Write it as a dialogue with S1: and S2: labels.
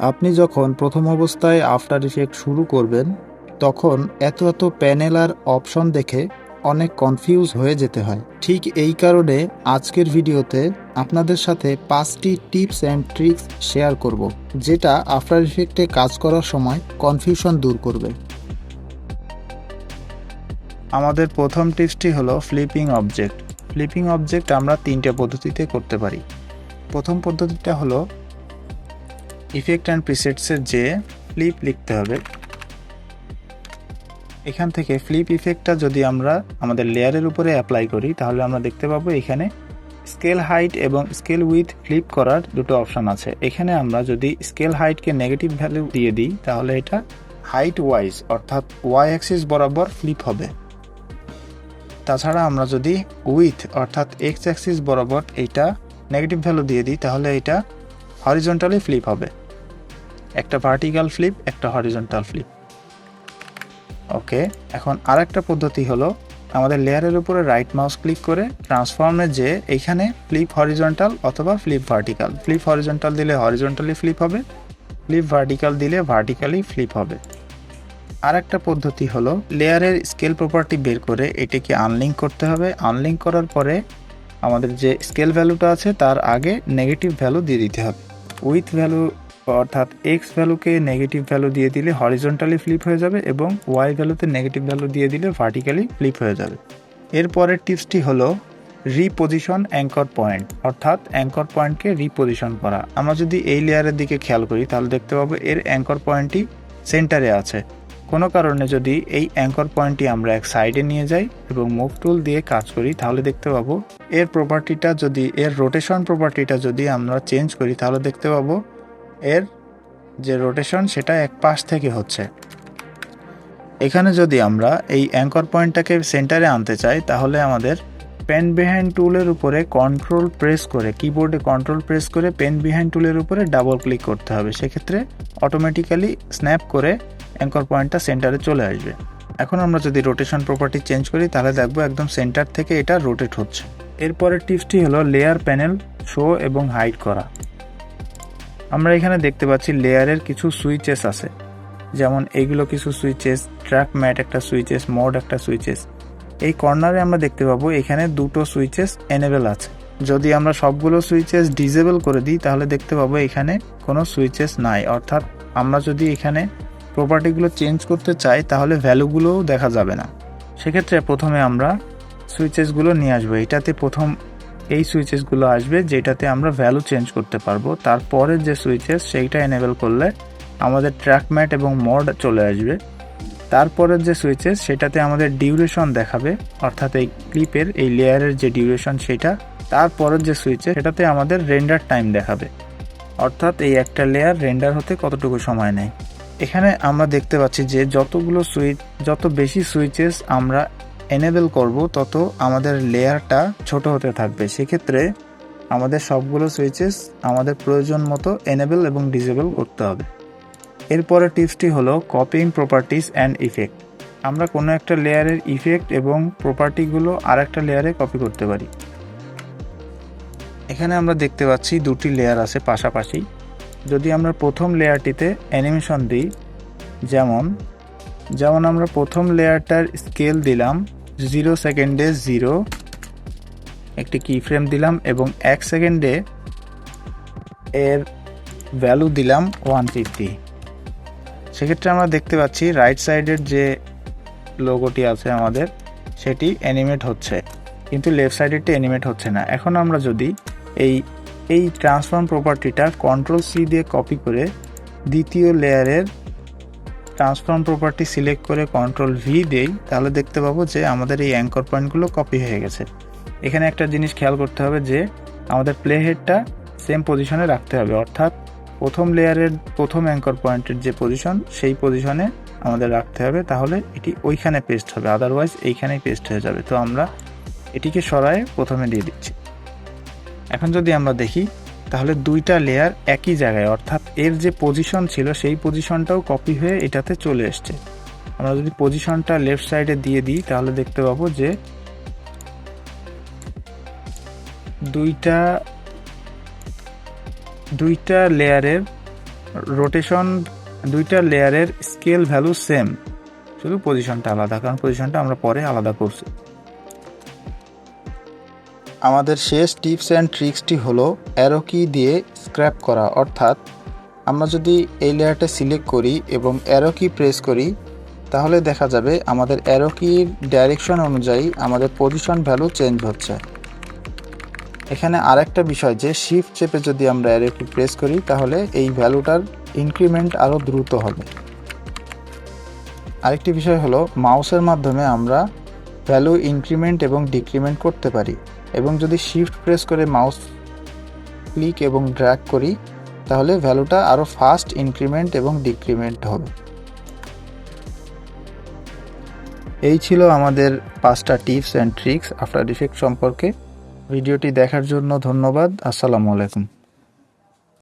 S1: আপনি যখন প্রথম অবস্থায় আফটার ইফেক্ট শুরু করবেন তখন এত প্যানেল আর অপশন দেখে অনেক কনফিউজ হয়ে যেতে হয়। ঠিক এই কারণে আজকের ভিডিওতে আপনাদের সাথে 5টি টিপস অ্যান্ড ট্রিক্স শেয়ার করব, যেটা আফটার ইফেক্টে কাজ করার সময় কনফিউশন দূর করবে। আমাদের প্রথম টিপসটি হলো ফ্লিপিং অবজেক্ট। ফ্লিপিং অবজেক্ট আমরা 3টে পদ্ধতিতে করতে পারি। প্রথম পদ্ধতিটা হলো ইফেক্ট অ্যান্ড প্রিসেটসের যে ফ্লিপ লিখতে হবে। এখান থেকে ফ্লিপ ইফেক্টটা যদি আমরা আমাদের লেয়ারের উপরে অ্যাপ্লাই করি তাহলে আমরা দেখতে পাবো এখানে স্কেল হাইট এবং স্কেল উইথ ফ্লিপ করার দুটো অপশান আছে। এখানে আমরা যদি স্কেল হাইটকে নেগেটিভ ভ্যালু দিয়ে দিই তাহলে এটা হাইট ওয়াইজ অর্থাৎ ওয়াই অ্যাক্সিস বরাবর ফ্লিপ হবে। তাছাড়া আমরা যদি উইথ অর্থাৎ এক্স অ্যাক্সিস বরাবর এইটা নেগেটিভ ভ্যালু দিয়ে দিই তাহলে এটা হরিজন্টালি ফ্লিপ হবে। একটা ভার্টিক্যাল ফ্লিপ, একটা হরিজন্টাল ফ্লিপ। ওকে, এখন আরেকটা পদ্ধতি হলো আমাদের লেয়ারের উপরে রাইট মাউস ক্লিক করে ট্রান্সফর্মে যে এইখানে ফ্লিপ হরিজন্টাল অথবা ফ্লিপ ভার্টিক্যাল, ফ্লিপ হরিজন্টাল দিলে হরিজন্টালি ফ্লিপ হবে, ফ্লিপ ভার্টিক্যাল দিলে ভার্টিক্যালি ফ্লিপ হবে। আরেকটা পদ্ধতি হলো লেয়ারের স্কেল প্রপার্টি বের করে এটাকে আনলিঙ্ক করতে হবে। আনলিঙ্ক করার পরে আমাদের যে স্কেল ভ্যালুটা আছে তার আগে নেগেটিভ ভ্যালু দিয়ে দিতে হবে। উইথ ভ্যালু অর্থাৎ এক্স ভ্যালুকে নেগেটিভ ভ্যালু দিয়ে দিলে হরিজন্টালি ফ্লিপ হয়ে যাবে এবং ওয়াই ভ্যালুতে নেগেটিভ ভ্যালু দিয়ে দিলে ভার্টিক্যালি ফ্লিপ হয়ে যাবে। এরপরের টিপসটি হলো রিপোজিশন অ্যাঙ্কর পয়েন্ট, অর্থাৎ অ্যাঙ্কর পয়েন্টকে রিপোজিশন করা। আমরা যদি এই লেয়ারের দিকে খেয়াল করি তাহলে দেখতে পাবো এর অ্যাঙ্কর পয়েন্টটি সেন্টারে আছে। কোনো কারণে যদি এই অ্যাঙ্কর পয়েন্টটি আমরা এক সাইডে নিয়ে যাই এবং মুভ টুল দিয়ে কাজ করি তাহলে দেখতে পাবো এর প্রপার্টিটা যদি এর রোটেশন প্রপার্টিটা যদি আমরা চেঞ্জ করি তাহলে দেখতে পাবো এর যে রোটেশন সেটা এক পাশ থেকে হচ্ছে। এখানে যদি আমরা এই অ্যাঙ্কর পয়েন্টটাকে সেন্টারে আনতে চাই তাহলে আমাদের পেন বিহাইন্ড টুলের উপরে কন্ট্রোল প্রেস করে, কিবোর্ডে কন্ট্রোল প্রেস করে পেন বিহাইন্ড টুলের উপরে ডাবল ক্লিক করতে হবে। সেক্ষেত্রে অটোমেটিক্যালি স্ন্যাপ করে অ্যাঙ্কর পয়েন্টটা সেন্টারে চলে আসবে। এখন আমরা যদি রোটেশন প্রপার্টি চেঞ্জ করি তাহলে দেখবো একদম সেন্টার থেকে এটা রোটেট হচ্ছে। এরপরের টিপসটি হলো লেয়ার প্যানেল শো এবং হাইড করা। আমরা এখানে দেখতে পাচ্ছি লেয়ারের কিছু সুইচেস আছে, যেমন এইগুলো কিছু সুইচেস, ট্র্যাক ম্যাট একটা সুইচেস, মোড একটা সুইচেস। এই কর্নারে আমরা দেখতে পাবো এখানে দুটো সুইচেস এনেবেল আছে। যদি আমরা সবগুলো সুইচেস ডিসেবল করে দিই তাহলে দেখতে পাবো এখানে কোনো সুইচেস নাই, অর্থাৎ আমরা যদি এখানে প্রপার্টিগুলো চেঞ্জ করতে চাই তাহলে ভ্যালুগুলোও দেখা যাবে না। সেক্ষেত্রে প্রথমে আমরা সুইচেসগুলো নিয়ে আসবো। এটাতে প্রথম এই সুইচেসগুলো আসবে যেটাতে আমরা ভ্যালু চেঞ্জ করতে পারবো। তারপরে যে সুইচেস সেইটা এনেবেল করলে আমাদের ট্র্যাক ম্যাট এবং মোড চলে আসবে। তারপরের যে সুইচেস সেটাতে আমাদের ডিউরেশন দেখাবে, অর্থাৎ এই ক্লিপের এই লেয়ারের যে ডিউরেশন সেটা। তারপরের যে সুইচেস সেটাতে আমাদের রেন্ডার টাইম দেখাবে, অর্থাৎ এই একটা লেয়ার রেন্ডার হতে কতটুকু সময় নেয়। এখানে আমরা দেখতে পাচ্ছি যে যত বেশি সুইচেস আমরা এনেবেল করব তত আমাদের লেয়ারটা ছোট হতে থাকবে। সেক্ষেত্রে আমাদের সবগুলো সুইচেস আমাদের প্রয়োজন মতো এনেবেল এবং ডিসেবল করতে হবে। এরপরের টিপসটি হলো কপিং প্রপার্টিস অ্যান্ড ইফেক্ট। আমরা কোনো একটা লেয়ারের ইফেক্ট এবং প্রপার্টিগুলো আর একটা লেয়ারে কপি করতে পারি। এখানে আমরা দেখতে পাচ্ছি দুটি লেয়ার আছে পাশাপাশি। যদি আমরা প্রথম লেয়ারটিতে অ্যানিমেশন দিই, যেমন আমরা প্রথম লেয়ারটার স্কেল দিলাম 0 সেকেন্ডে 0, একটি কি ফ্রেম দিলাম এবং 1 সেকেন্ডে এর ভ্যালু দিলাম 150। সেক্ষেত্রে আমরা দেখতে পাচ্ছি রাইট সাইডের যে লোগোটি আছে আমাদের সেটি অ্যানিমেট হচ্ছে, কিন্তু লেফট সাইডেরটি অ্যানিমেট হচ্ছে না। এখন আমরা যদি এই ট্রান্সফর্ম প্রপার্টিটা কন্ট্রোল সি দিয়ে কপি করে দ্বিতীয় লেয়ারের ট্রান্সফর্ম প্রপার্টি সিলেক্ট করে কন্ট্রোল ভি দেই তাহলে দেখতে পাবো যে আমাদের এই অ্যাঙ্কর পয়েন্টগুলো কপি হয়ে গেছে। এখানে একটা জিনিস খেয়াল করতে হবে যে আমাদের প্লে হেডটা সেম পজিশনে রাখতে হবে, অর্থাৎ প্রথম লেয়ারের প্রথম অ্যাঙ্কর পয়েন্টের যে পজিশন সেই পজিশনে আমাদের রাখতে হবে, তাহলে এটি ওইখানে পেস্ট হবে, আদারওয়াইজ এইখানেই পেস্ট হয়ে যাবে। তো আমরা এটিকে সরায়ে প্রথমে দিয়ে দিচ্ছি। এখন যদি আমরা দেখি তাহলে দুইটা লেয়ার একই জায়গায়, অর্থাৎ এর যে পজিশন ছিল সেই পজিশনটাও কপি হয়ে এটাতে চলে এসছে। আমরা যদি পজিশনটা লেফট সাইডে দিয়ে দিই তাহলে দেখতে পাবো যে দুইটা লেয়ারের রোটেশন দুইটা লেয়ারের স্কেল ভ্যালু সেম, শুধু পজিশনটা আলাদা, কারণ পজিশনটা আমরা পরে আলাদা করছি। আমাদের শেষ টিপস অ্যান্ড ট্রিক্সটি হলো অ্যারো কি দিয়ে স্ক্র্যাপ করা, অর্থাৎ আমরা যদি এই লেয়ারটা সিলেক্ট করি এবং অ্যারো কি প্রেস করি তাহলে দেখা যাবে আমাদের অ্যারো কির ডাইরেকশন অনুযায়ী আমাদের পজিশন ভ্যালু চেঞ্জ হচ্ছে। এখানে আরেকটা বিষয় যে শিফট চেপে যদি আমরা অ্যারো কি প্রেস করি তাহলে এই ভ্যালুটার ইনক্রিমেন্ট আরও দ্রুত হবে। আরেকটি বিষয় হলো মাউসের মাধ্যমে আমরা ভ্যালু ইনক্রিমেন্ট এবং ডিক্রিমেন্ট করতে পারি, এবং যদি শিফট প্রেস করে মাউস ক্লিক এবং ড্র্যাগ করি তাহলে ভ্যালুটা আরও ফাস্ট ইনক্রিমেন্ট এবং ডিক্রিমেন্ট হবে। এই ছিল আমাদের 5টা tips and tricks after effect সম্পর্কে। ভিডিওটি দেখার জন্য ধন্যবাদ। আসসালামু আলাইকুম।